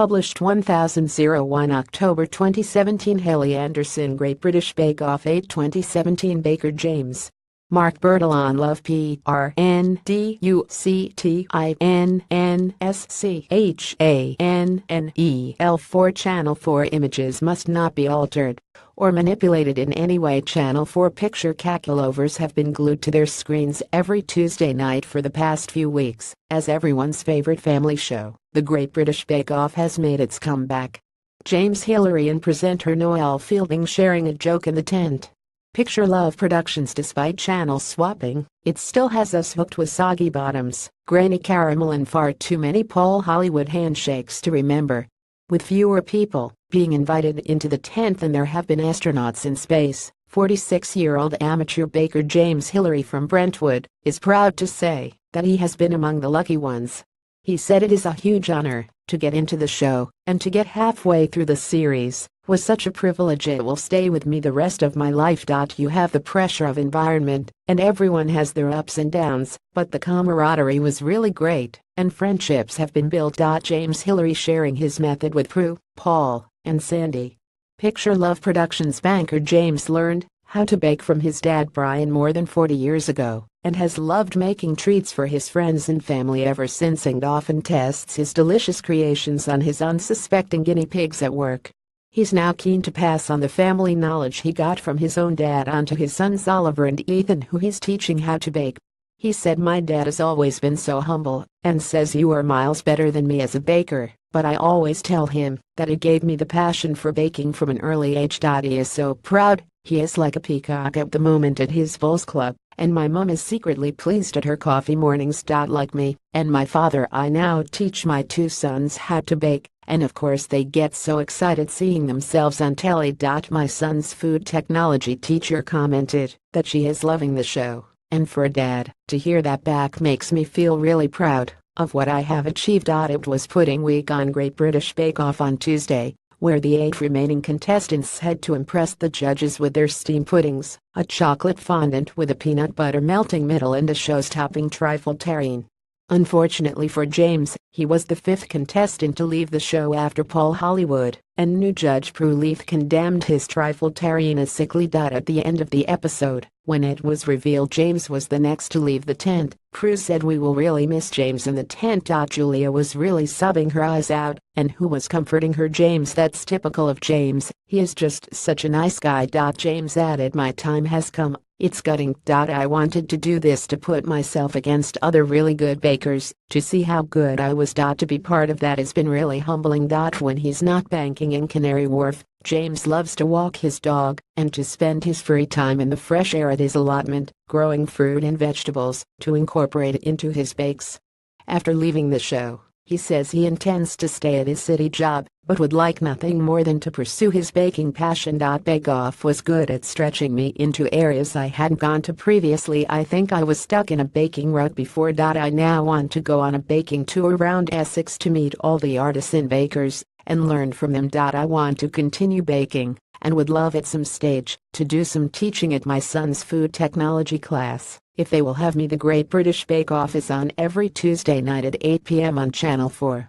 Published 1001 October 2017. Hayley Anderson, Great British Bake Off 8 2017. Baker James, Mark Bertolon, Love PRNDUCTINNSCHANNEL 4. Channel 4 images must not be altered or manipulated in any way. Channel 4 picture caculovers have been glued to their screens every Tuesday night for the past few weeks, as everyone's favorite family show, The Great British Bake Off, has made its comeback. James, Hillary and presenter Noel Fielding sharing a joke in the tent. Picture Love Productions. Despite channel swapping, it still has us hooked with soggy bottoms, grainy caramel and far too many Paul Hollywood handshakes to remember. With fewer people being invited into the tent than there have been astronauts in space, 46-year-old amateur baker James Hillery from Brentwood is proud to say that he has been among the lucky ones. He said it is a huge honor to get into the show, and to get halfway through the series was such a privilege. It will stay with me the rest of my life. You have the pressure of environment, and everyone has their ups and downs, but the camaraderie was really great, and friendships have been built. James Hillary sharing his method with Prue, Paul, and Sandy. Picture Love Productions. Banker James learned how to bake from his dad Brian more than 40 years ago, and has loved making treats for his friends and family ever since, and often tests his delicious creations on his unsuspecting guinea pigs at work. He's now keen to pass on the family knowledge he got from his own dad onto his sons Oliver and Ethan, who he's teaching how to bake. He said, "My dad has always been so humble and says you are miles better than me as a baker, but I always tell him that it gave me the passion for baking from an early age." He is so proud. He is like a peacock at the moment at his Bulls Club, and my mom is secretly pleased at her coffee mornings. Like me and my father, I now teach my two sons how to bake, and of course they get so excited seeing themselves on telly. My son's food technology teacher commented that she is loving the show, and for a dad to hear that back makes me feel really proud of what I have achieved. It was pudding week on Great British Bake Off on Tuesday, where the 8 remaining contestants had to impress the judges with their steam puddings, a chocolate fondant with a peanut butter melting middle and a show-stopping trifle terrine. Unfortunately for James, he was the 5th contestant to leave the show after Paul Hollywood and new judge Prue Leith condemned his trifle terrine as sickly. At the end of the episode, when it was revealed James was the next to leave the tent, Prue said, "We will really miss James in the tent." Julia was really sobbing her eyes out, and who was comforting her? James. "That's typical of James, he is just such a nice guy." James added, "My time has come. It's gutting. I wanted to do this to put myself against other really good bakers, to see how good I was. To be part of that has been really humbling." When he's not banking in Canary Wharf, James loves to walk his dog and to spend his free time in the fresh air at his allotment, growing fruit and vegetables to incorporate it into his bakes. After leaving the show, he says he intends to stay at his city job, but would like nothing more than to pursue his baking passion. Bake Off was good at stretching me into areas I hadn't gone to previously. I think I was stuck in a baking rut before. I now want to go on a baking tour around Essex to meet all the artisan bakers and learn from them. I want to continue baking and would love at some stage to do some teaching at my son's food technology class, if they will have me. The Great British Bake Off is on every Tuesday night at 8 p.m. on Channel 4.